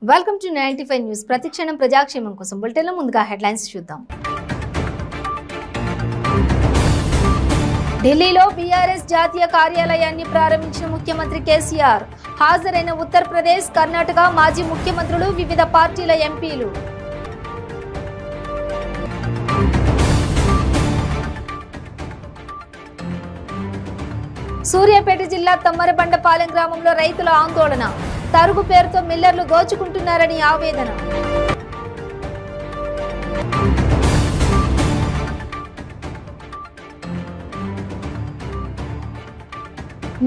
Welcome to 95 news. ప్రతిక్షణం ప్రజాక్షేమం కోసం బులెటిన్లో ముందుగా హెడ్లైన్స్ చూద్దాం. ఢిల్లీలో బీఆర్ఎస్ జాతీయ కార్యాలయాన్ని ప్రారంభించిన ముఖ్యమంత్రి కేసీఆర్. హాజరైన ఉత్తరప్రదేశ్, కర్ణాటక మాజీ ముఖ్యమంత్రులు, వివిధ పార్టీల ఎంపీలు. సూర్యాపేట జిల్లా తమ్మరబండపాలెం గ్రామంలో రైతుల ఆందోళన. తరుగు పేరుతో మిల్లర్లు దోచుకుంటున్నారని ఆవేదన.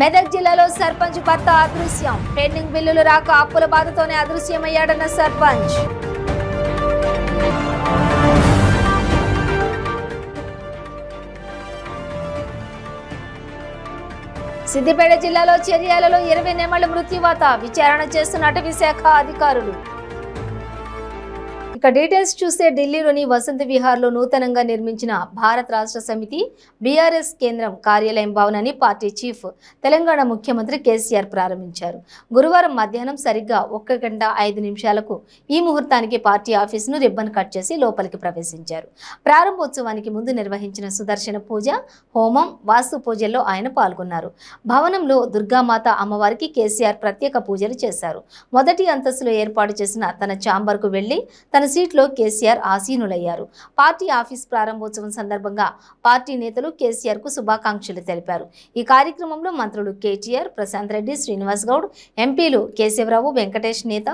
మెదక్ జిల్లాలో సర్పంచ్ భర్త అదృశ్యం. పెండింగ్ బిల్లులు రాక అప్పుల బాధతోనే అదృశ్యమయ్యాడన్న సర్పంచ్. సిద్దిపేట జిల్లాలో చర్యాలలో 20 నెమళ్ల మృత్యువాత. విచారణ చేస్తున్న అటవీ శాఖ అధికారులు. ఇక డీటెయిల్స్ చూస్తే ఢిల్లీలోని వసంత విహార్లో నూతనంగా నిర్మించిన భారత్ రాష్ట్ర సమితి బీఆర్ఎస్ కేంద్రం కార్యాలయం భవనాన్ని పార్టీ చీఫ్ తెలంగాణ ముఖ్యమంత్రి కేసీఆర్ ప్రారంభించారు. గురువారం మధ్యాహ్నం సరిగ్గా 1:05 ఈ ముహూర్తానికి పార్టీ ఆఫీసును రిబ్బన్ కట్ చేసి లోపలికి ప్రవేశించారు. ప్రారంభోత్సవానికి ముందు నిర్వహించిన సుదర్శన పూజ, హోమం, వాస్తు పూజల్లో ఆయన పాల్గొన్నారు. భవనంలో దుర్గామాత అమ్మవారికి కేసీఆర్ ప్రత్యేక పూజలు చేశారు. మొదటి అంతస్తులో ఏర్పాటు చేసిన తన ఛాంబర్కు వెళ్లి తన సీట్లో కేసీఆర్ ఆసీనులయ్యారు. పార్టీ ఆఫీస్ ప్రారంభోత్సవం సందర్భంగా పార్టీ నేతలు కేసీఆర్ కు శుభాకాంక్షలు తెలిపారు. ఈ కార్యక్రమంలో మంత్రులు కేటీఆర్, ప్రశాంత్ రెడ్డి, శ్రీనివాస్ గౌడ్, ఎంపీలు కేశవరావు, వెంకటేష్, నేత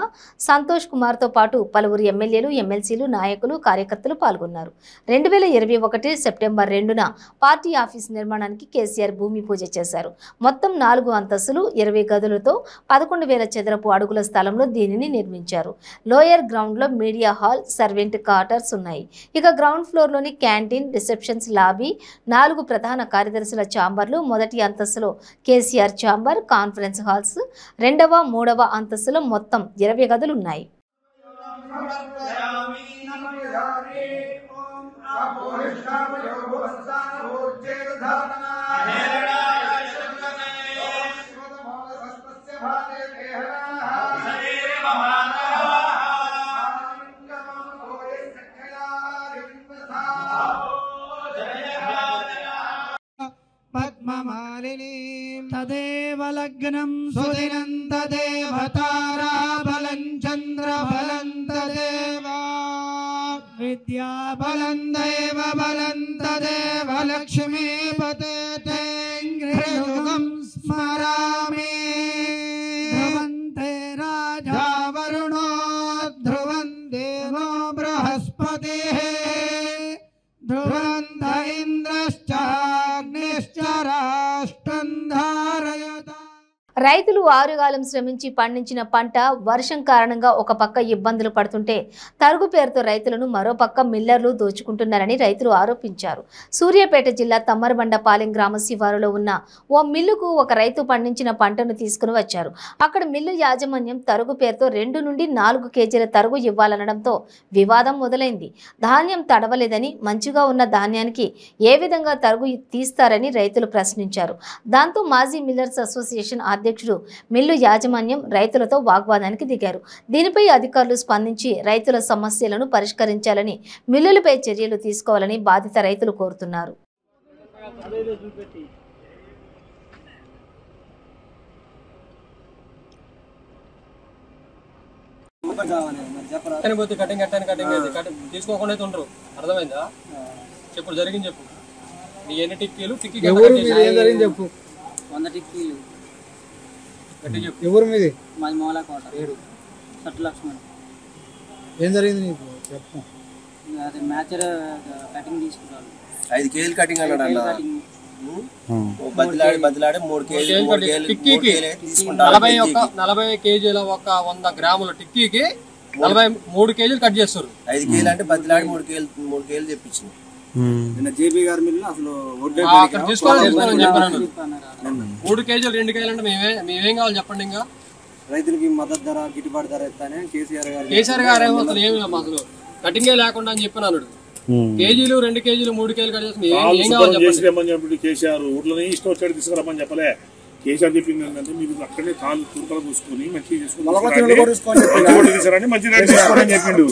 సంతోష్ కుమార్ తో పాటు పలువురు ఎమ్మెల్యేలు, ఎమ్మెల్సీలు, నాయకులు, కార్యకర్తలు పాల్గొన్నారు. 2021 సెప్టెంబర్ 2న పార్టీ ఆఫీస్ నిర్మాణానికి కేసీఆర్ భూమి పూజ చేశారు. మొత్తం 4 అంతస్తులు, 20 గదులతో 11,000 చదరపు అడుగుల స్థలంలో దీనిని నిర్మించారు. లోయర్ గ్రౌండ్ లో మీడియా హాల్, సర్వెంట్ క్వార్టర్స్ ఉన్నాయి. ఇక గ్రౌండ్ ఫ్లోర్ లోని క్యాంటీన్, రిసెప్షన్స్, లాబీ, 4 ప్రధాన కార్యదర్శుల ఛాంబర్లు, మొదటి అంతస్తులో కేసీఆర్ ఛాంబర్, కాన్ఫరెన్స్ హాల్స్, 2వ, 3వ అంతస్తులో మొత్తం 20 గదులు ఉన్నాయి. తదేవ లగ్నం సుదినం తదేవ తారా బలం చంద్ర బలం తదేవ విద్యా బలం దైవ బలం తదేవ లక్ష్మీ పతే గృహం స్మరామి. ధ్రువంతే రాజా వరుణో ధ్రువం దేవో బృహస్పతి ధ్రువంత ఇంద్రశ్చాగ్నిశ్చ రాష్ట్రం ధారయత. రైతులు ఆరుగాలం శ్రమించి పండించిన పంట వర్షం కారణంగా ఒక పక్క ఇబ్బందులు పడుతుంటే తరుగు పేరుతో రైతులను మరో పక్క మిల్లర్లు దోచుకుంటున్నారని రైతులు ఆరోపించారు. సూర్యాపేట జిల్లా తమ్మరబండపాలెం గ్రామ శివారులో ఉన్న ఓ మిల్లుకు ఒక రైతు పండించిన పంటను తీసుకుని వచ్చారు. అక్కడ మిల్లు యాజమాన్యం తరుగు పేరుతో 2 నుండి 4 కేజీల తరుగు ఇవ్వాలనడంతో వివాదం మొదలైంది. ధాన్యం తడవలేదని, మంచిగా ఉన్న ధాన్యానికి ఏ విధంగా తరుగు తీస్తారని రైతులు ప్రశ్నించారు. దాంతో మాజీ మిల్లర్స్ అసోసియేషన్ అధ్యక్షుడు, మిల్లు యాజమాన్యం రైతులతో వాగ్వాదానికి దిగారు. దీనిపై అధికారులు స్పందించి రైతుల సమస్యలను పరిష్కరించాలని, మిల్లులపై చర్యలు తీసుకోవాలని బాధిత రైతులు కోరుతున్నారు. తీసుకోకుండా ఉండరు. అర్థమైందా? చెప్పు, జరిగింది చెప్పు. నీ ఎన్ని టిక్కీలు టిక్కీ చెప్పు. 100 టిక్కీలు. ఎవరు మీది? మాది మౌలాకోట. సట్టు లక్ష్మణ్. ఏం జరిగింది నీకు చెప్పు. అదే మ్యాచర్ కటింగ్ తీసుకున్నాను. 5 కేజీలు కటింగ్ అన్నాడు అన్న. బదిలాడి 3 కేజీలు టిక్కీకి 40 కేజీల ఒక 100 గ్రాముల టిక్కీకి 43 కేజీలు కట్ చేస్తారు. 5 కేజీలు అంటే బదిలాడి 3 కేజీలు చెప్పించింది. జేబీ గారి మిల్లు అసలు 3 కేజీలు 2 కేజీలు అంటే మేమేం కావాలి చెప్పండి. ఇంకా రైతులకి మద్దతు ధర, గిట్టుబాటు ధర ఇస్తానే కేసీఆర్ గారు అసలు ఏమి అసలు కటింగే లేకుండా అని చెప్పినాడు. కేజీలు 2 కేజీలు 3 కేజీలు కట్ చేసి ఏం కావాలి చెప్పండి. కేసీఆర్ ఊర్లోనే ఇష్టం వచ్చాడు తీసుకురమ్మని చెప్పలే. కేసీఆర్ చెప్పింది ఏంటంటే మీరు అక్కడే కాలు తురకలు పూసుకొని మంచిగా తీసుకుని మంచి రేట్ తీసుకోవాలని చెప్పిండు.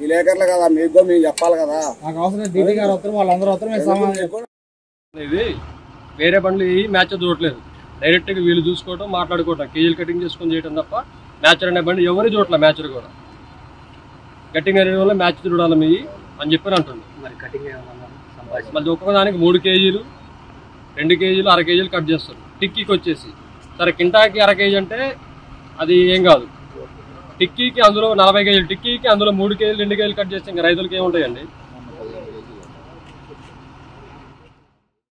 విలేకరులు కదా మీకు మేము చెప్పాలి కదా. ఇది వేరే బండ్లు మ్యాచ్ చూడట్లేదు, డైరెక్ట్గా వీళ్ళు చూసుకోవటం మాట్లాడుకోవటం కేజీలు కటింగ్ చేసుకొని చేయడం తప్ప మ్యాచర్ అనే బండి ఎవరు చూడట్లే. మ్యాచర్ కూడా కటింగ్ అనే వల్ల మ్యాచ్ చూడాలి మీ అని చెప్పని అంటుంది. మరి కటింగ్ మళ్ళీ ఒక్కొక్కదానికి 3 కేజీలు 2 కేజీలు 1/2 కేజీలు కట్ చేస్తారు. టిక్కీకి వచ్చేసి సరే కింటాకి 1/2 కేజీ అంటే అది ఏం కాదు. టిక్కీకి అందులో 40 కేజీలు, టిక్కీకి అందులో 3 కేజీలు 2 కేజీలు కట్ చేస్తే ఇంకా రైతులకి ఏముంటాయండి.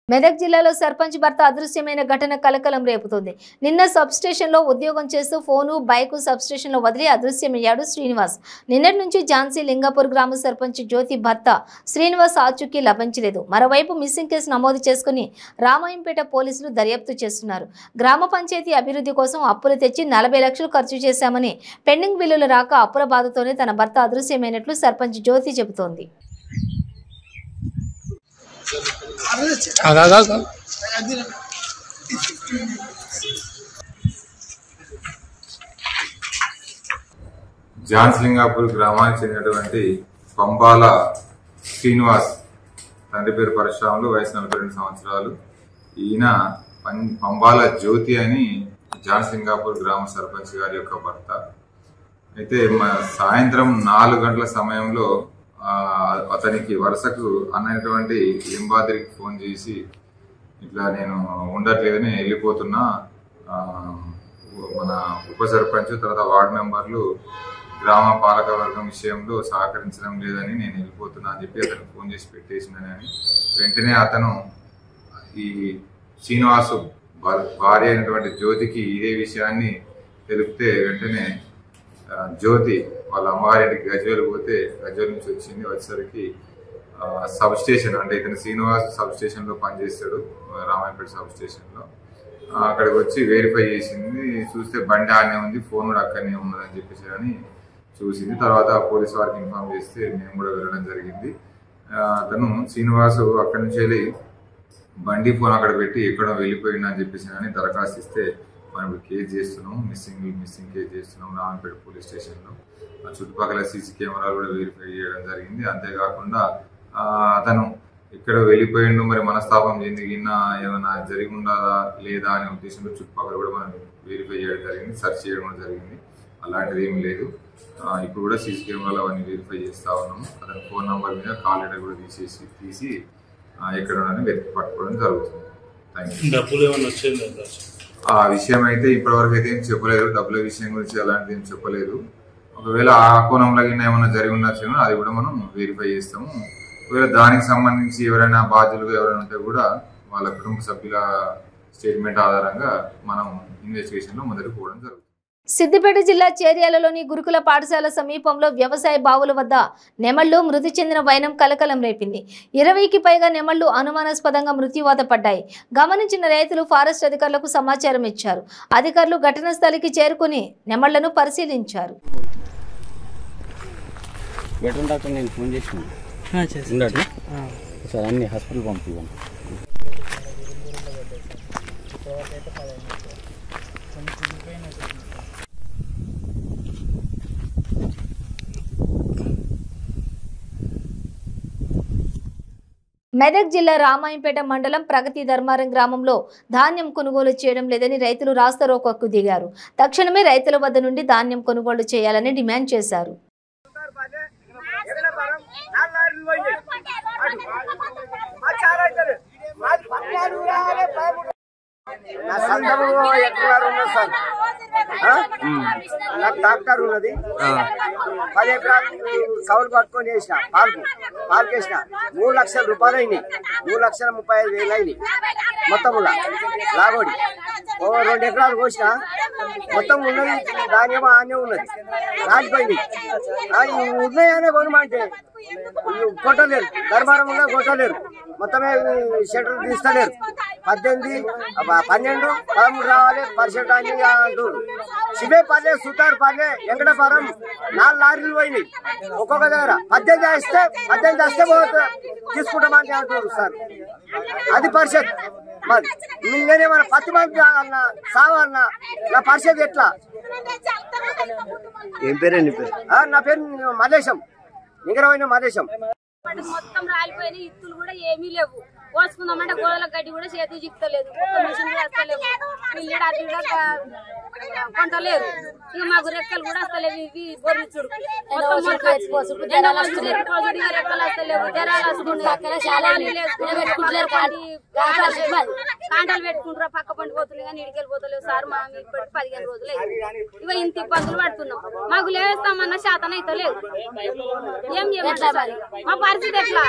మెదక్ జిల్లాలో సర్పంచ్ భర్త అదృశ్యమైన ఘటన కలకలం రేపుతోంది. నిన్న సబ్స్టేషన్లో ఉద్యోగం చేస్తూ ఫోను బైకు సబ్స్టేషన్లో వదిలి అదృశ్యమయ్యాడు శ్రీనివాస్. నిన్నటి నుంచి ఝాన్సీ లింగాపూర్ గ్రామ సర్పంచ్ జ్యోతి భర్త శ్రీనివాస్ ఆచూకీ లభించలేదు. మరోవైపు మిస్సింగ్ కేసు నమోదు చేసుకుని రామాయంపేట పోలీసులు దర్యాప్తు చేస్తున్నారు. గ్రామ పంచాయతీ అభివృద్ధి కోసం అప్పులు తెచ్చి 40 లక్షలు ఖర్చు చేశామని, పెండింగ్ బిల్లులు రాక అప్పుల బాధతోనే తన భర్త అదృశ్యమైనట్లు సర్పంచ్ జ్యోతి చెబుతోంది. జాన్స్లింగాపూర్ గ్రామానికి చెందినటువంటి పంబాల శ్రీనివాస్, తండ్రి పేరు పరశురాములు, వయసు 42 సంవత్సరాలు. ఈయన పంబాల జ్యోతి అని జాన్స్లింగాపూర్ గ్రామ సర్పంచ్ గారి యొక్క భర్త. అయితే సాయంత్రం 4 గంటల సమయంలో అతనికి వరుసకు అన్నటువంటి లింబాద్రికి ఫోన్ చేసి ఇట్లా నేను ఉండట్లేదని వెళ్ళిపోతున్నా, మన ఉప సర్పంచ్ తర్వాత వార్డు మెంబర్లు గ్రామ పాలకవర్గం విషయంలో సహకరించడం లేదని నేను వెళ్ళిపోతున్నా అని చెప్పి అతను ఫోన్ చేసి పెట్టేసిందని వెంటనే అతను ఈ శ్రీనివాసు భార్య అయినటువంటి జ్యోతికి ఇదే విషయాన్ని తెలిపితే వెంటనే జ్యోతి వాళ్ళ అమ్మగారింటికి గజ్వేల్ పోతే గజ్వేల్ నుంచి వచ్చింది. వచ్చేసరికి సబ్ స్టేషన్ అంటే ఇతను శ్రీనివాస్ సబ్ స్టేషన్లో పనిచేస్తాడు, రామాయపేట సబ్ స్టేషన్లో. అక్కడికి వచ్చి వెరిఫై చేసింది. చూస్తే బండి ఆనే ఉంది, ఫోన్ కూడా అక్కడనే ఉన్నదని చెప్పేసి అని చూసింది. తర్వాత పోలీసు వారికి ఇన్ఫార్మ్ చేస్తే మేము కూడా వెళ్ళడం జరిగింది. అతను శ్రీనివాసు అక్కడి నుంచి వెళ్ళి బండి ఫోన్ అక్కడ పెట్టి ఎక్కడో వెళ్ళిపోయింది అని చెప్పేసి అని దరఖాస్తు ఇస్తే మనం కేసు చేస్తున్నాం, మిస్సింగ్ కేసు చేస్తున్నాం రామాయపేట పోలీస్ స్టేషన్లో. చుట్టుపక్కల సీసీ కెమెరాలు కూడా వెరిఫై చేయడం జరిగింది. అంతేకాకుండా అతను ఇక్కడ వెళ్ళిపోయిండు, మరి మనస్తాపం చెందిగినా ఏమైనా జరిగి ఉండదా లేదా అనే ఉద్దేశంలో చుట్టుపక్కల కూడా మనం వెరిఫై చేయడం జరిగింది, సెర్చ్ చేయడం కూడా జరిగింది. అలాంటిది ఏమి లేదు. ఇప్పుడు కూడా సీసీ కెమెరాలు అవన్నీ వెరిఫై చేస్తూ ఉన్నాము. అతని ఫోన్ నెంబర్ మీద కాల్ లెటర్ కూడా తీసి ఎక్కడ వెతికి పట్టుకోవడం జరుగుతుంది. ఆ విషయం అయితే ఇప్పటివరకు అయితే ఏం చెప్పలేదు. డబ్బుల విషయం గురించి అలాంటిది ఏం చెప్పలేదు. ఒకవేళ ఆ కోణంలో ఏమైనా జరిగి ఉండొచ్చు, అది కూడా మనం వెరిఫై చేస్తాము. ఒకవేళ దానికి సంబంధించి ఎవరైనా బాధ్యులుగా ఎవరైనా ఉంటే కూడా వాళ్ళ కుటుంబ సభ్యుల స్టేట్మెంట్ ఆధారంగా మనం ఇన్వెస్టిగేషన్లో మొదలు పోవడం జరుగుతుంది. సిద్దిపేట జిల్లా చేర్యాలలోని గురుకుల పాఠశాల సమీపంలో వ్యవసాయ బావుల వద్ద నెమళ్లు మృతి చెందిన వైనం కలకలం రేపింది. 20కి పైగా నెమళ్లు అనుమానాస్పదంగా మృత్యువాత పడ్డాయి. గమనించిన రైతులు ఫారెస్ట్ అధికారులకు సమాచారం ఇచ్చారు. అధికారులు ఘటనా స్థలికి చేరుకుని నెమళ్లను పరిశీలించారు. మెదక్ జిల్లా రామాయంపేట మండలం ప్రగతి ధర్మారం గ్రామంలో ధాన్యం కొనుగోలు చేయడం లేదని రైతులు రాస్తారోకోకు దిగారు. తక్షణమే రైతుల వద్ద నుండి ధాన్యం కొనుగోలు చేయాలని డిమాండ్ చేశారు. నాకు డాక్టర్ ఉన్నది 10 ఎకరాలు కౌలు పట్టుకొని వేసిన పాలకేసిన 3 లక్షల రూపాయలు అయినాయి. 3,35,000 అయినాయి మొత్తం లాగోడి. 2 ఎకరాలు కోసిన మొత్తం ఉన్నది ధాన్యం ఆనే ఉన్నది, రాలిపోయింది. ఉన్నాయనే కొనమంటే కొట్టలేరు, ధర్మారం కొట్టలేరు, మొత్తమే షెటర్ తీస్తలేరు. 18, 12, 13 రావాలి పరిషత్ అని అంటారు. శివే పల్లె సుతారు పల్లె వెంకటపురం 4 లారీలు పోయినాయి ఒక్కొక్క దగ్గర. 18 వస్తే తీసుకుంటామని అంటారు సార్. అది పరిషత్. మరి నేనేమన్నా 10 మంది అన్న సావన్నా నా పరిషత్ ఎట్లా? ఏం పేరు? నా పేరు మదేశం, నిగరమైన మదేశం. మొత్తం రాలిపోయినాయి, ఇత్తులు కూడా ఏమీ లేవు. కోసుకుందామంటే గోదల గడ్డి కూడా చేతి చిక్కలేదు, మిషన్ కూడా వస్తలేవు, పిల్లడు అది కూడా కొంటలేరు. ఇక మాకు రెక్కలు కూడా వస్తలేవు. ఇవి బొర్రిచుడు రెక్కలు వస్తలేవు, జరాలు కాంటలు పెట్టుకుంటారు, పక్క పండి పోతున్నాయి కానీ ఇడికెళ్ళి పోతలేవు సార్. మా ఇప్పటికి 15 రోజులు ఇక ఇంత ఇబ్బందులు పడుతున్నాం. మాకు లేస్తామన్న శాతం అయితే లేదు. ఏం చేయమంటారు? మా పరిస్థితి ఎట్లా?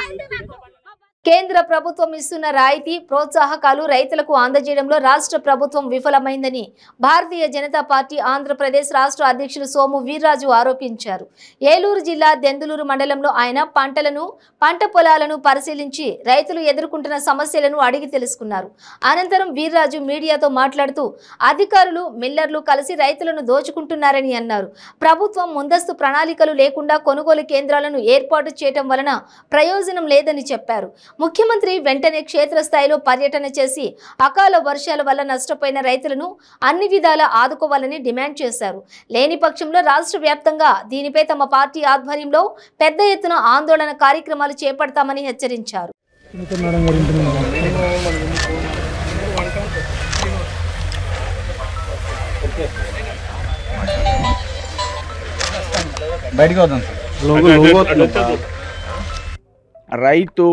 కేంద్ర ప్రభుత్వం ఇస్తున్న రాయితీ ప్రోత్సాహకాలు రైతులకు అందజేయడంలో రాష్ట్ర ప్రభుత్వం విఫలమైందని భారతీయ జనతా పార్టీ ఆంధ్రప్రదేశ్ రాష్ట్ర అధ్యక్షులు సోము వీర్రాజు ఆరోపించారు. ఏలూరు జిల్లా దెందులూరు మండలంలో ఆయన పంట పొలాలను పరిశీలించి రైతులు ఎదుర్కొంటున్న సమస్యలను అడిగి తెలుసుకున్నారు. అనంతరం వీర్రాజు మీడియాతో మాట్లాడుతూ అధికారులు మిల్లర్లు కలిసి రైతులను దోచుకుంటున్నారని అన్నారు. ప్రభుత్వం ముందస్తు ప్రణాళికలు లేకుండా కొనుగోలు కేంద్రాలను ఏర్పాటు చేయడం వలన ప్రయోజనం లేదని చెప్పారు. ముఖ్యమంత్రి వెంటనే క్షేత్రస్థాయిలో పర్యటన చేసి అకాల వర్షాల వల్ల నష్టపోయిన రైతులను అన్ని విధాలా ఆదుకోవాలని డిమాండ్ చేశారు. లేని పక్షంలో రాష్ట్ర వ్యాప్తంగా దీనిపై తమ పార్టీ ఆధ్వర్యంలో పెద్ద ఎత్తున ఆందోళన కార్యక్రమాలు చేపడతామని హెచ్చరించారు. రైతు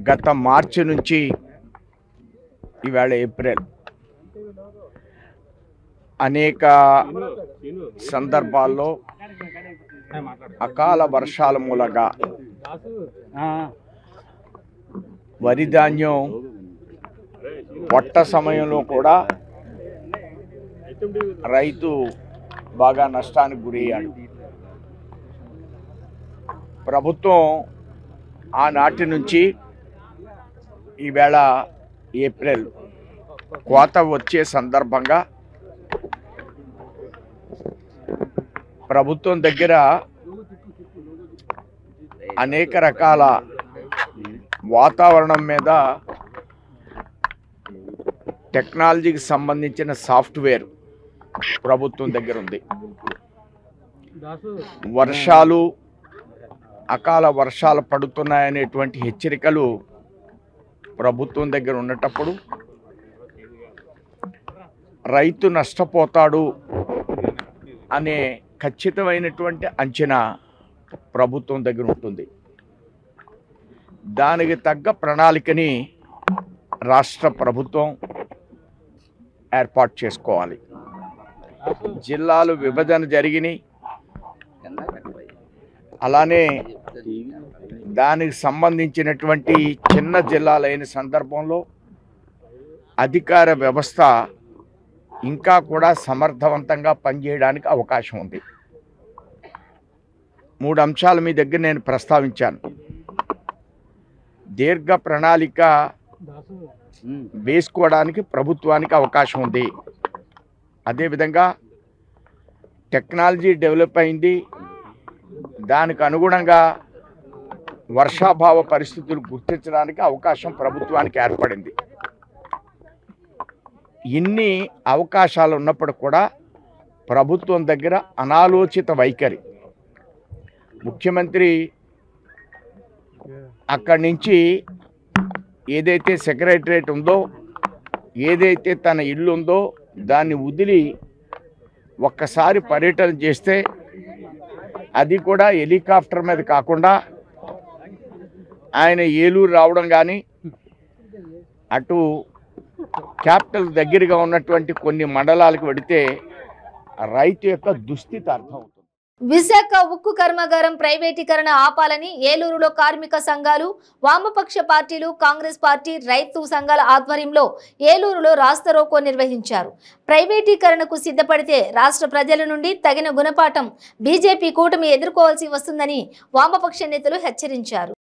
గత మార్చి నుంచి ఇవాళ ఏప్రిల్ అనేక సందర్భాల్లో అకాల వర్షాల మూలంగా వరి ధాన్యం పొట్ట సమయంలో కూడా రైతు బాగా నష్టానికి గురయ్యాడు. ప్రభుత్వం ఆనాటి నుంచి ఈవేళ ఏప్రిల్ కోత వచ్చే సందర్భంగా ప్రభుత్వం దగ్గర అనేక రకాల వాతావరణం మీద టెక్నాలజీకి సంబంధించిన సాఫ్ట్వేర్ ప్రభుత్వం దగ్గర ఉంది. వర్షాలు అకాల వర్షాలు పడుతున్నాయనేటువంటి హెచ్చరికలు ప్రభుత్వం దగ్గర ఉన్నటప్పుడు రైతు నష్టపోతాడు అనే ఖచ్చితమైనటువంటి అంచనా ప్రభుత్వం దగ్గర ఉంటుంది. దానికి తగ్గ ప్రణాళికని రాష్ట్ర ప్రభుత్వం ఏర్పాటు చేసుకోవాలి. జిల్లాలు విభజన జరిగినాయి. అలానే దానికి సంబంధించినటువంటి చిన్న జిల్లాలైన సందర్భంలో అధికార వ్యవస్థ ఇంకా కూడా సమర్థవంతంగా పనిచేయడానికి అవకాశం ఉంది. 3 అంశాలు మీ దగ్గర నేను ప్రస్తావించాను. దీర్ఘ ప్రణాళిక వేసుకోవడానికి ప్రభుత్వానికి అవకాశం ఉంది. అదేవిధంగా టెక్నాలజీ డెవలప్ అయింది. దానికి అనుగుణంగా వర్షాభావ పరిస్థితులు గుర్తించడానికి అవకాశం ప్రభుత్వానికి ఏర్పడింది. ఇన్ని అవకాశాలు ఉన్నప్పుడు కూడా ప్రభుత్వం దగ్గర అనాలోచిత వైఖరి. ముఖ్యమంత్రి అక్కడి నుంచి ఏదైతే సెక్రటరేట్ ఉందో, ఏదైతే తన ఇల్లు ఉందో దాన్ని వదిలి ఒక్కసారి పర్యటన చేస్తే, అది కూడా హెలికాప్టర్ మీద కాకుండా ఆయన ఏలూరు రావడం కానీ, అటు క్యాపిటల్ దగ్గరగా ఉన్నటువంటి కొన్ని మండలాలకు వెడితే రైతు యొక్క దుస్థితి అర్థమవుతుంది. విశాఖ ఉక్కు కర్మాగారం ప్రైవేటీకరణ ఆపాలని ఏలూరులో కార్మిక సంఘాలు, వామపక్ష పార్టీలు, కాంగ్రెస్ పార్టీ, రైతు సంఘాల ఆధ్వర్యంలో ఏలూరులో రాస్తారోకో నిర్వహించారు. ప్రైవేటీకరణకు సిద్ధపడితే రాష్ట్ర ప్రజల నుండి తగిన గుణపాఠం బీజేపీ కూటమి ఎదుర్కోవాల్సి వస్తుందని వామపక్ష నేతలు హెచ్చరించారు.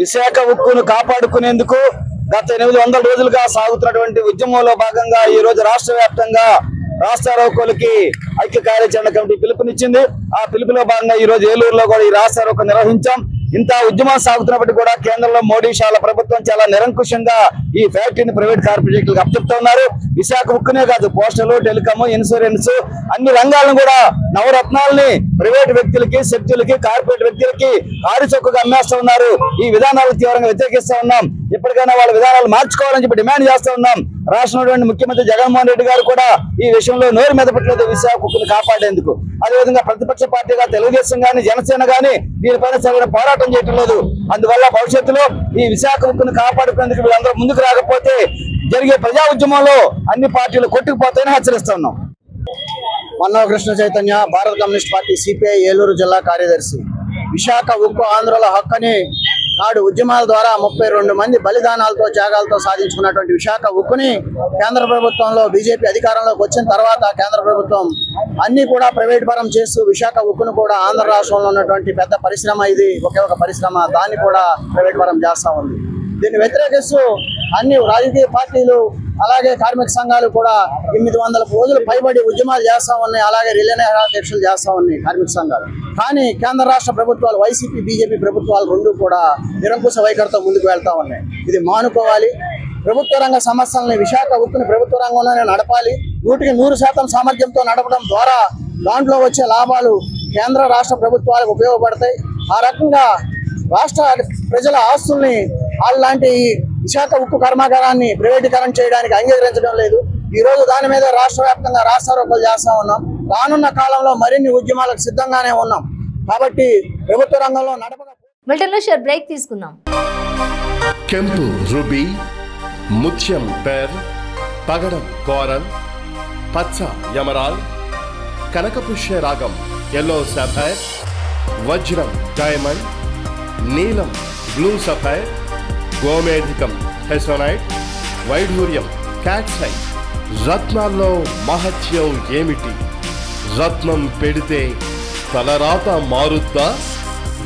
విశాఖ ఉక్కును కాపాడుకునేందుకు గత 800 రోజులుగా సాగుతున్నటువంటి ఉద్యమంలో భాగంగా ఈ రోజు రాష్ట్ర వ్యాప్తంగా రాస్తారోకోలకి ఐక్య కార్యాచరణ కమిటీ పిలుపునిచ్చింది. ఆ పిలుపులో భాగంగా ఈ రోజు ఏలూరులో కూడా ఈ రాస్తారోకో నిర్వహించాం. ఇంత ఉద్యమం సాగుతున్నప్పటికీ కూడా కేంద్రంలో మోడీ షాల ప్రభుత్వం చాలా నిరంకుశంగా ఈ ఫ్యాక్టరీని ప్రైవేట్ కార్పొరేట్లకు అప్పచెప్తా ఉన్నారు. విశాఖ ఉక్కునే కాదు, పోస్టల్, టెలికాం, ఇన్సూరెన్స్ అన్ని రంగాలను కూడా నవరత్నాలని ప్రైవేట్ వ్యక్తులకి, శక్తులకి, కార్పొరేట్ వ్యక్తులకి ఆడి చొక్కగా అమ్మేస్తా ఉన్నారు. ఈ విధానాలకు తీవ్రంగా వ్యతిరేకిస్తా ఉన్నాం. ఇప్పటికైనా వాళ్ళ విధానాలు మార్చుకోవాలని చెప్పి డిమాండ్ చేస్తా ఉన్నాం. రాష్ట్రంలోని ముఖ్యమంత్రి జగన్మోహన్ రెడ్డి గారు కూడా ఈ విషయంలో నోరు మెదపట్లేదు విశాఖ ఉక్కును కాపాడేందుకు. అదేవిధంగా ప్రతిపక్ష పార్టీగా తెలుగుదేశం గాని, జనసేన గాని దీనిపైన సరైన పోరాటం చేయటం లేదు. అందువల్ల భవిష్యత్తులో ఈ విశాఖ ఉక్కును కాపాడుకునేందుకు వీళ్ళందరూ ముందుకు రాకపోతే జరిగే ప్రజా ఉద్యమంలో అన్ని పార్టీలు కొట్టుకుపోతాయని హెచ్చరిస్తున్నాం. మన్నవ కృష్ణ చైతన్య, భారత కమ్యూనిస్ట్ పార్టీ సిపిఐ ఏలూరు జిల్లా కార్యదర్శి. విశాఖ ఉక్కు ఆంధ్రుల హక్కని నాడు ఉద్యమాల ద్వారా 32 మంది బలిదానాలతో, త్యాగాలతో సాధించుకున్నటువంటి విశాఖ ఉక్కుని కేంద్ర ప్రభుత్వంలో బీజేపీ అధికారంలోకి వచ్చిన తర్వాత కేంద్ర ప్రభుత్వం అన్ని కూడా ప్రైవేట్ పరం చేస్తూ విశాఖ ఉక్కును కూడా ఆంధ్ర రాష్ట్రంలో ఉన్నటువంటి పెద్ద పరిశ్రమ, ఇది ఒకే ఒక పరిశ్రమ, దాన్ని కూడా ప్రైవేట్ పరం చేస్తూ ఉంది. దీన్ని వ్యతిరేకిస్తూ అన్ని రాజకీయ పార్టీలు అలాగే కార్మిక సంఘాలు కూడా 800 రోజులు పైబడి ఉద్యమాలు చేస్తా ఉన్నాయి. అలాగే రిలే దీక్షలు చేస్తా ఉన్నాయి కార్మిక సంఘాలు. కానీ కేంద్ర రాష్ట్ర ప్రభుత్వాలు, వైసీపీ, బీజేపీ ప్రభుత్వాలు రెండు కూడా నిరంకుశ వైఖరితో ముందుకు వెళ్తా ఉన్నాయి. ఇది మానుకోవాలి. ప్రభుత్వ రంగ సంస్థలని, విశాఖ ఉక్కుని ప్రభుత్వ రంగంలోనే నడపాలి. 100% సామర్థ్యంతో నడపడం ద్వారా దాంట్లో వచ్చే లాభాలు కేంద్ర రాష్ట్ర ప్రభుత్వాలకు ఉపయోగపడతాయి. ఆ రకంగా రాష్ట్ర ప్రజల ఆస్తుల్ని అలాంటి విశాఖ ఉక్కు కర్మాగారాన్ని ప్రైవేటీకరణ చేయడానికి అంగీకరించడం లేదు. ఈ రోజు దాని మీద రాష్ట్ర వ్యాప్తంగా రాస్తారోకోలు చేస్తా ఉన్నాం. రానున్న కాలంలో మరిన్ని ఉద్యమాలకు సిద్ధంగానే ఉన్నాం. కాబట్టి ప్రభుత్వ రంగంలో బులెటిన్లో షేర్ బ్రేక్ తీసుకుందాం. కెంపు రూబీ, ముత్యం పెర్, పగడం కోరల్, పచ్చ యమరాల్, కనకపుష్య రాగం ఎల్లో సఫైర్, వజ్రం డైమండ్, నీలం బ్లూ సఫైర్, గోమేధికం హెసోనైట్, వైఢూర్యం క్యాట్సైట్. రత్నాల్లో మహత్యం ఏమిటి? రత్నం పెడితే తలరాత మారుద్దా?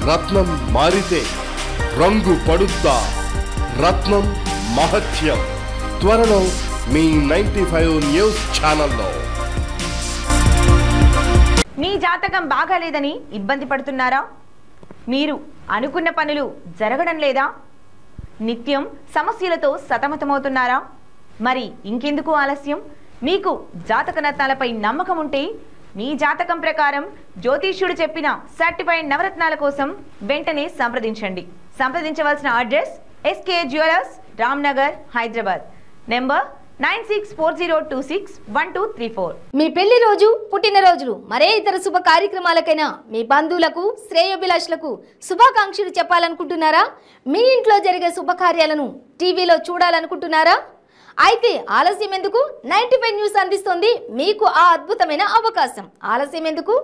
రత్నం మారితే రంగు పడుద్దా? రత్నం మహత్యం త్వరలో మీ 95 న్యూస్ ఛానల్లో. మీ జాతకం బాగాలేదని ఇబ్బంది పడుతున్నారా? మీరు అనుకున్న పనులు జరగడం లేదా? నిత్యం సమస్యలతో సతమతమవుతున్నారా? మరి ఇంకెందుకు ఆలస్యం? మీకు జాతక రత్నాలపై నమ్మకం ఉంటే మీ జాతకం ప్రకారం జ్యోతిష్యుడు చెప్పిన సర్టిఫైడ్ నవరత్నాల కోసం వెంటనే సంప్రదించండి. సంప్రదించవలసిన address SK jewellers, Ramnagar, Hyderabad. Number 9640261234. మీ పెళ్లి రోజు, పుట్టినరోజులు, మరే ఇతర శుభ కార్యక్రమాలకైనా మీ బంధువులకు, శ్రేయోభిలాషులకు శుభాకాంక్షలు చెప్పాలనుకుంటున్నారా? మీ ఇంట్లో జరిగే శుభకార్యాలను టీవీలో చూడాలనుకుంటున్నారా? అయితే ఆలస్యం ఎందుకు? 95 న్యూస్ అందిస్తుంది మీకు ఆ అద్భుతమైన అవకాశం. ఆలస్యం ఎందుకు?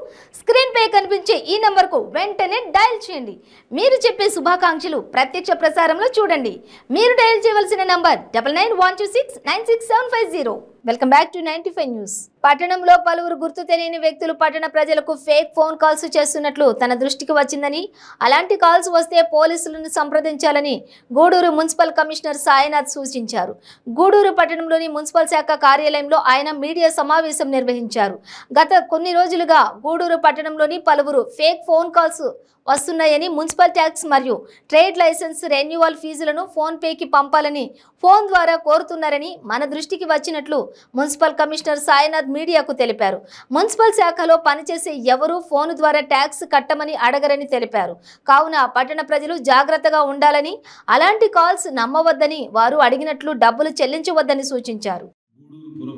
స్క్రీన్ పై కనిపించే ఈ నంబర్కు వెంటనే డయల్ చేయండి. మీరు చెప్పే శుభాకాంక్షలు ప్రత్యక్ష ప్రసారంలో చూడండి. మీరు డయల్ చేయవలసిన number 9912696750. Welcome back to 95 news. పట్టణంలో పలువురు గుర్తు తెలియని వ్యక్తులు పట్టణ ప్రజలకు ఫేక్ ఫోన్ కాల్స్ చేస్తున్నట్లు తన దృష్టికి వచ్చిందని, అలాంటి కాల్స్ వస్తే పోలీసులను సంప్రదించాలని గూడూరు మున్సిపల్ కమిషనర్ సాయినాథ్ సూచించారు. గూడూరు పట్టణంలోని మున్సిపల్ శాఖ కార్యాలయంలో ఆయన మీడియా సమావేశం నిర్వహించారు. గత కొన్ని రోజులుగా గూడూరు పట్టణంలోని పలువురు ఫేక్ ఫోన్ కాల్స్ వస్తున్నాయని, మున్సిపల్ ట్యాక్స్ మరియు ట్రేడ్ లైసెన్స్ రెన్యువల్ ఫీజులను ఫోన్ పేకి పంపాలని ఫోన్ ద్వారా కోరుతున్నారని మన దృష్టికి వచ్చినట్లు మున్సిపల్ కమిషనర్ సాయినాథ్ మీడియాకు తెలిపారు. మున్సిపల్ శాఖలో పనిచేసే ఎవరూ ఫోన్ ద్వారా ట్యాక్స్ కట్టమని అడగరని తెలిపారు. కావున పట్టణ ప్రజలు జాగ్రత్తగా ఉండాలని, అలాంటి కాల్స్ నమ్మవద్దని, వారు అడిగినట్లు డబ్బులు చెల్లించవద్దని సూచించారు.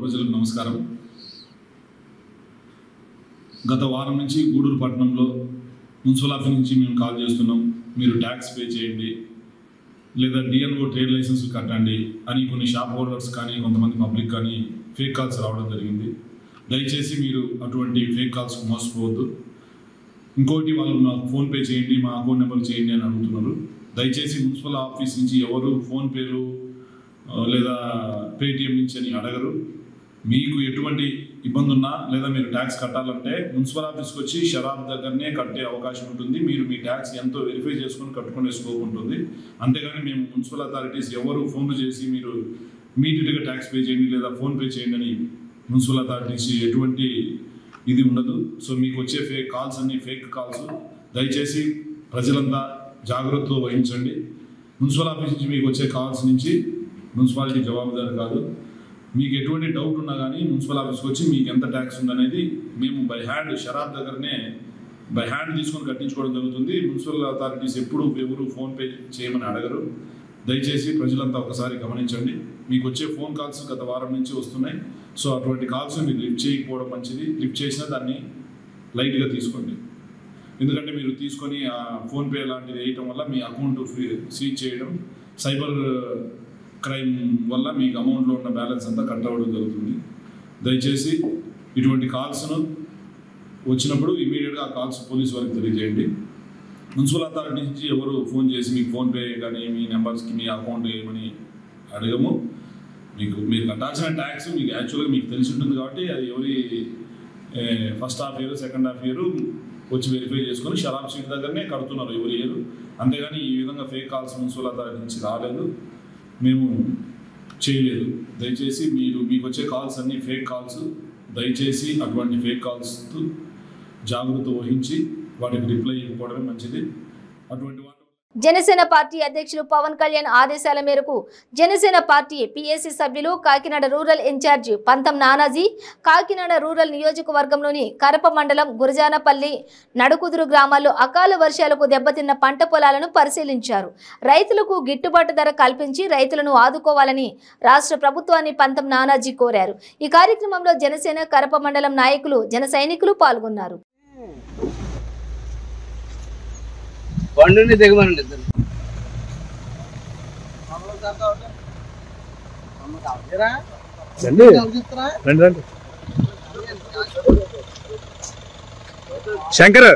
ప్రజలకు నమస్కారం. గత వారం నుంచి గూడూరు పట్టణంలో మున్సిపల్ ఆఫీస్ నుంచి మేము కాల్ చేస్తున్నాం. మీరు ట్యాక్స్ పే చేయండి, లేదా డిఎన్ఓ ట్రేడ్ లైసెన్స్ కట్టండి అని కొన్ని షాప్ హోల్డర్స్ కానీ కొంతమంది పబ్లిక్ కానీ ఫేక్ కాల్స్ రావడం జరిగింది. దయచేసి మీరు అటువంటి ఫేక్ కాల్స్కి మోసపోవద్దు. ఇంకోటి, వాళ్ళు నాకు ఫోన్పే చేయండి, మా అకౌంట్ నెంబర్ చేయండి అని అడుగుతున్నారు. దయచేసి మున్సిపల్ ఆఫీస్ నుంచి ఎవరు ఫోన్పేలు లేదా పేటిఎం నుంచి అని అడగరు. మీకు ఎటువంటి ఇబ్బంది ఉన్నా లేదా మీరు ట్యాక్స్ కట్టాలంటే మున్సిపల్ ఆఫీస్కి వచ్చి షరాబ్ దగ్గరనే కట్టే అవకాశం ఉంటుంది. మీరు మీ ట్యాక్స్ ఎంతో వెరిఫై చేసుకొని కట్టుకునే స్కోప్ ఉంటుంది. అంతేగాని మేము మున్సిపల్ అథారిటీస్ ఎవరు ఫోన్లు చేసి మీరు ఇమీడియట్గా ట్యాక్స్ పే చేయండి లేదా ఫోన్పే చేయండి అని మున్సిపల్ అథారిటీస్ ఎటువంటి ఇది ఉండదు. సో మీకు వచ్చే కాల్స్ అన్ని ఫేక్ కాల్స్. దయచేసి ప్రజలంతా జాగ్రత్త వహించండి. మున్సిపల్ ఆఫీస్ నుంచి మీకు వచ్చే కాల్స్ నుంచి మున్సిపాలిటీ జవాబుదారు కాదు. మీకు ఎటువంటి డౌట్ ఉన్నా కానీ మున్సిపల్ ఆఫీస్కి వచ్చి మీకు ఎంత ట్యాక్స్ ఉందనేది మేము బై హ్యాండ్ షరాబ్ దగ్గరనే బై హ్యాండ్ తీసుకొని కట్టించుకోవడం జరుగుతుంది. మున్సిపల్ అథారిటీస్ ఎవరు ఫోన్పే చేయమని అడగరు. దయచేసి ప్రజలంతా ఒకసారి గమనించండి. మీకు వచ్చే ఫోన్ కాల్స్ గత వారం నుంచి వస్తున్నాయి. సో అటువంటి కాల్స్ మీరు లిఫ్ట్ చేయకపోవడం మంచిది. లిఫ్ట్ చేసినా దాన్ని లైట్గా తీసుకోండి. ఎందుకంటే మీరు తీసుకొని ఆ ఫోన్పే లాంటిది వేయటం వల్ల మీ అకౌంట్ సీజ్ చేయడం, సైబర్ క్రైమ్ వల్ల మీకు అమౌంట్లో ఉన్న బ్యాలెన్స్ అంతా కట్ అవ్వడం జరుగుతుంది. దయచేసి ఇటువంటి కాల్స్ను వచ్చినప్పుడు ఇమీడియట్గా ఆ కాల్స్ పోలీస్ వారికి తెలియజేయండి. మున్సిపల్ అథారిటీ నుంచి ఎవరు ఫోన్ చేసి మీకు ఫోన్పే కానీ మీ నెంబర్స్కి మీ అకౌంట్ ఏమని అడగము. మీరు కట్టాల్సిన ట్యాక్స్ మీకు యాక్చువల్గా మీకు తెలిసి ఉంటుంది కాబట్టి అది ఎవరి first half year second half year వచ్చి వెరిఫై చేసుకొని షరాబ్ సీట్ దగ్గరనే కడుతున్నారు ఎవరి ఇయర్. అంతేగాని ఈ విధంగా ఫేక్ కాల్స్ మున్సిపల్ అథారిటీ నుంచి రాలేదు, మేము చేయలేదు. దయచేసి మీకు వచ్చే కాల్స్ అన్నీ ఫేక్ కాల్స్. దయచేసి అటువంటి ఫేక్ కాల్స్ జాగ్రత్త వహించి వాటికి రిప్లై ఇవ్వకపోవడమే మంచిది. అటువంటి జనసేన పార్టీ అధ్యక్షులు పవన్ కళ్యాణ్ ఆదేశాల మేరకు జనసేన పార్టీ పిఎస్సి సభ్యులు కాకినాడ రూరల్ ఇన్ఛార్జి పంతం నానాజీ కాకినాడ రూరల్ నియోజకవర్గంలోని కరప మండలం గురజానపల్లి నడుకుదురు గ్రామాల్లో అకాల వర్షాలకు దెబ్బతిన్న పంట పొలాలను పరిశీలించారు. రైతులకు గిట్టుబాటు ధర కల్పించి రైతులను ఆదుకోవాలని రాష్ట్ర ప్రభుత్వాన్ని పంతం నానాజీ కోరారు. ఈ కార్యక్రమంలో జనసేన కరప మండలం నాయకులు జన సైనికులు పాల్గొన్నారు. బండి దిగమనండి ఇద్దరు. రండి శంకర్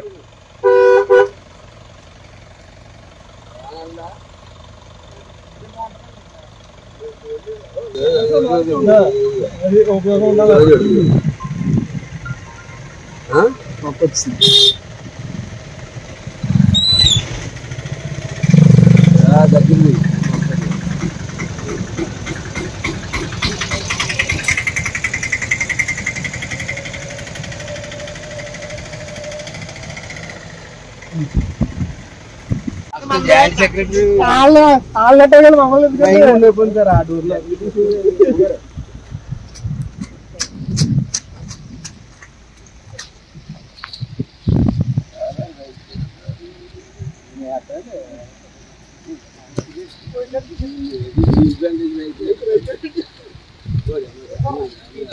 జాయింట్ సెక్రటరీ మమ్మల్ని పొందారు ఆ డూర్లో.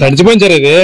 తడిచిపోయింది సార్ ఇది.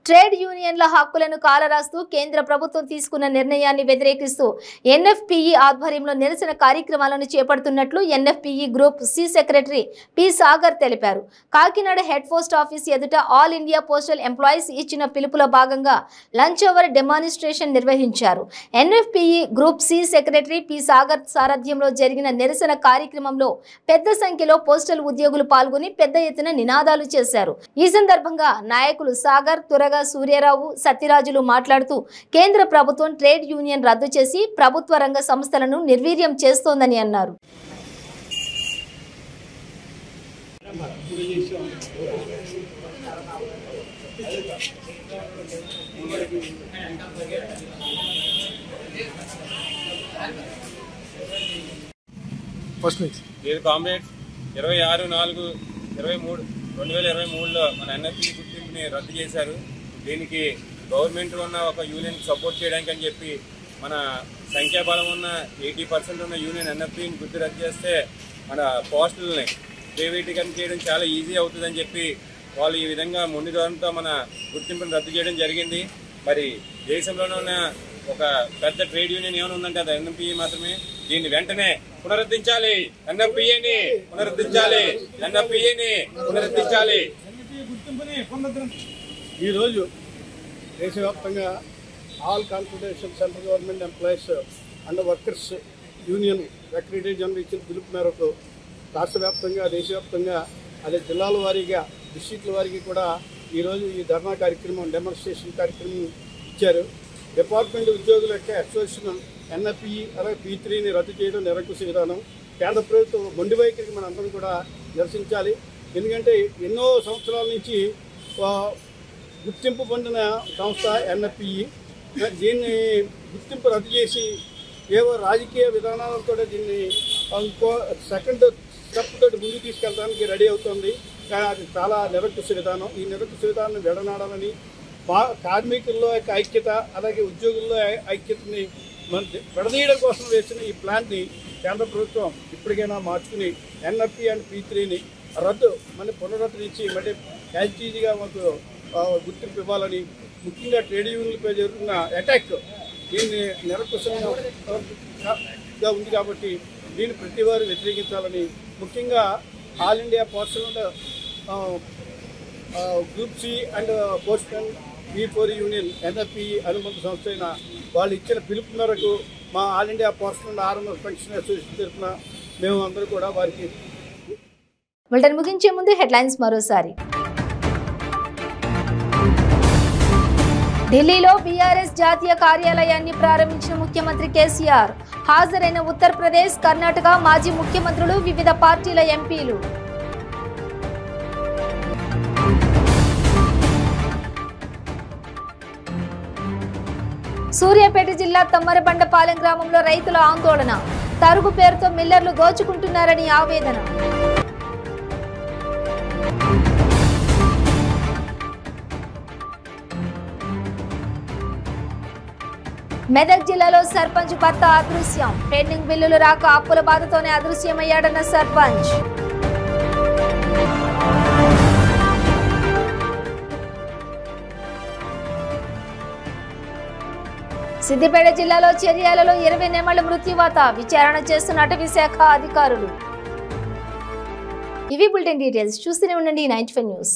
ట్రేడ్ యూనియన్ల హక్కులను కాలరాస్తూ కేంద్ర ప్రభుత్వం తీసుకున్న నిర్ణయాన్ని వ్యతిరేకిస్తూ ఎన్ఎఫ్పిఈ ఆధ్వర్యంలో నిరసన కార్యక్రమాలను చేపడుతున్నట్లు NFPE group C secretary P Sagar తెలిపారు. కాకినాడ హెడ్ పోస్ట్ ఆఫీస్ ఎదుట ఆల్ ఇండియా పోస్టల్ ఎంప్లాయీస్ ఇచ్చిన పిలుపులో భాగంగా లంచ్ అవర్ డెమాన్స్ట్రేషన్ నిర్వహించారు. NFPE group C secretary P Sagar సారథ్యంలో జరిగిన నిరసన కార్యక్రమంలో పెద్ద సంఖ్యలో పోస్టల్ ఉద్యోగులు పాల్గొని పెద్ద ఎత్తున నినాదాలు చేశారు. ఈ సందర్భంగా నాయకులు సాగర్, తురగా, సూర్యరావు, సత్యరాజులు మాట్లాడుతూ కేంద్ర ప్రభుత్వం ట్రేడ్ యూనియన్ రద్దు చేసి ప్రభుత్వ రంగ సంస్థలను నిర్వీర్యం చేస్తోందని అన్నారు. కామ్రేడ్స్ 26/4/2023లో మన ఎన్ఎఫ్పి గుర్తింపుని రద్దు చేశారు. దీనికి గవర్నమెంట్ ఉన్న ఒక యూనియన్కి సపోర్ట్ చేయడానికి అని చెప్పి మన సంఖ్యాబలం ఉన్న 80% ఉన్న యూనియన్ ఎన్ఎఫ్పిని రద్దు చేస్తే మన పోస్టులని ప్రైవేటీకరణ చేయడం చాలా ఈజీ అవుతుందని చెప్పి వాళ్ళు ఈ విధంగా మొండి ధోరణితో మన గుర్తింపును రద్దు చేయడం జరిగింది. మరి దేశంలోనే ఉన్న ఒక పెద్ద ట్రేడ్ యూనియన్ ఏమైనా ఉందంటే అది ఎన్ఎఫ్పిఏ మాత్రమే. దీన్ని వెంటనే పునరుద్ధరించాలి. ఎన్ఎఫ్పిఏని పునరుద్ధరించాలి. ఎన్ఎఫ్పిఏని పునరుద్ధరించాలి. ఈరోజు దేశవ్యాప్తంగా all confederation central government employees and workers union secretary general ఇచ్చిన పిలుపు మేరకు రాష్ట్ర వ్యాప్తంగా దేశవ్యాప్తంగా అదే జిల్లాల వారీగా డిస్ట్రిక్ట్ల వారికి కూడా ఈరోజు ఈ ధర్నా కార్యక్రమం డెమాన్స్ట్రేషన్ కార్యక్రమం ఇచ్చారు. డిపార్ట్మెంట్ ఉద్యోగుల యొక్క అసోసియేషన్ ఎన్ఎఫ్ఈ అలాగే P3ని రద్దు చేయడం నిరంకుశ విధానం. కేంద్ర ప్రభుత్వం మొండి వైఖరికి మనందరం కూడా నిరసించాలి. ఎందుకంటే ఎన్నో సంవత్సరాల నుంచి గుర్తింపు పొందిన సంస్థ ఎన్ఎఫ్ఈ. దీన్ని గుర్తింపు రద్దు చేసి ఏవో రాజకీయ విధానాలతో దీన్ని ఇంకో సెకండ్ స్టెప్ తోటి ముందుకు తీసుకెళ్ళడానికి రెడీ అవుతుంది. కానీ అది చాలా నిరంకుశ విధానం. ఈ నిరంకుశ విధానాన్ని విడనాడాలని కార్మికుల్లో యొక్క ఐక్యత అలాగే ఉద్యోగుల్లో ఐక్యతని విడదీయడం కోసం వేసిన ఈ ప్లాన్ని కేంద్ర ప్రభుత్వం ఇప్పటికైనా మార్చుకుని ఎన్ఎఫ్ఈ అండ్ P3ని రద్దు మళ్ళీ పునరుద్ధరించి మళ్ళీ యాజిటీజీగా మాకు గుర్తింపు ఇవ్వాలని, ముఖ్యంగా ట్రేడ్ యూనియన్లపై జరుగుతున్న అటాక్ దీన్ని నిరంకుశంగా ఉంది కాబట్టి దీన్ని ప్రతి వారు వ్యతిరేకించాలని, ముఖ్యంగా all India postal group C and postal P4 union NFE అనుబంధ సంస్థ అయిన వాళ్ళు ఇచ్చిన పిలుపు మేరకు మా all India postal and RMS pension association తరఫున మేము అందరూ కూడా వారికి. బులెటిన్ ముగించే ముందు హెడ్లైన్స్ మరోసారి. ఢిల్లీలో బీఆర్ఎస్ జాతీయ కార్యాలయాన్ని ప్రారంభించిన ముఖ్యమంత్రి కేసీఆర్. హాజరైన ఉత్తరప్రదేశ్, కర్ణాటక మాజీ ముఖ్యమంత్రులు, వివిధ పార్టీల ఎంపీలు. సూర్యాపేట జిల్లా తమ్మరబండపాలెం గ్రామంలో రైతుల ఆందోళన. తరుగు పేరుతో మిల్లర్లు దోచుకుంటున్నారని ఆవేదన. మెదక్ జిల్లాలో సర్పంచ్ భర్త అదృశ్యం. పెండింగ్ బిల్లులు రాక అప్పుల బాధతోనే అదృశ్యమయ్యాడన్న సర్పంచ్. సిద్దిపేట జిల్లాలో చర్యాలలో 20 నెమళ్ల మృత్యువాత. విచారణ చేస్తున్న అటవీ శాఖ అధికారులు. ఇవి బులెటిన్ డీటెయిల్స్. చూస్తూనే ఉండండి 95 న్యూస్.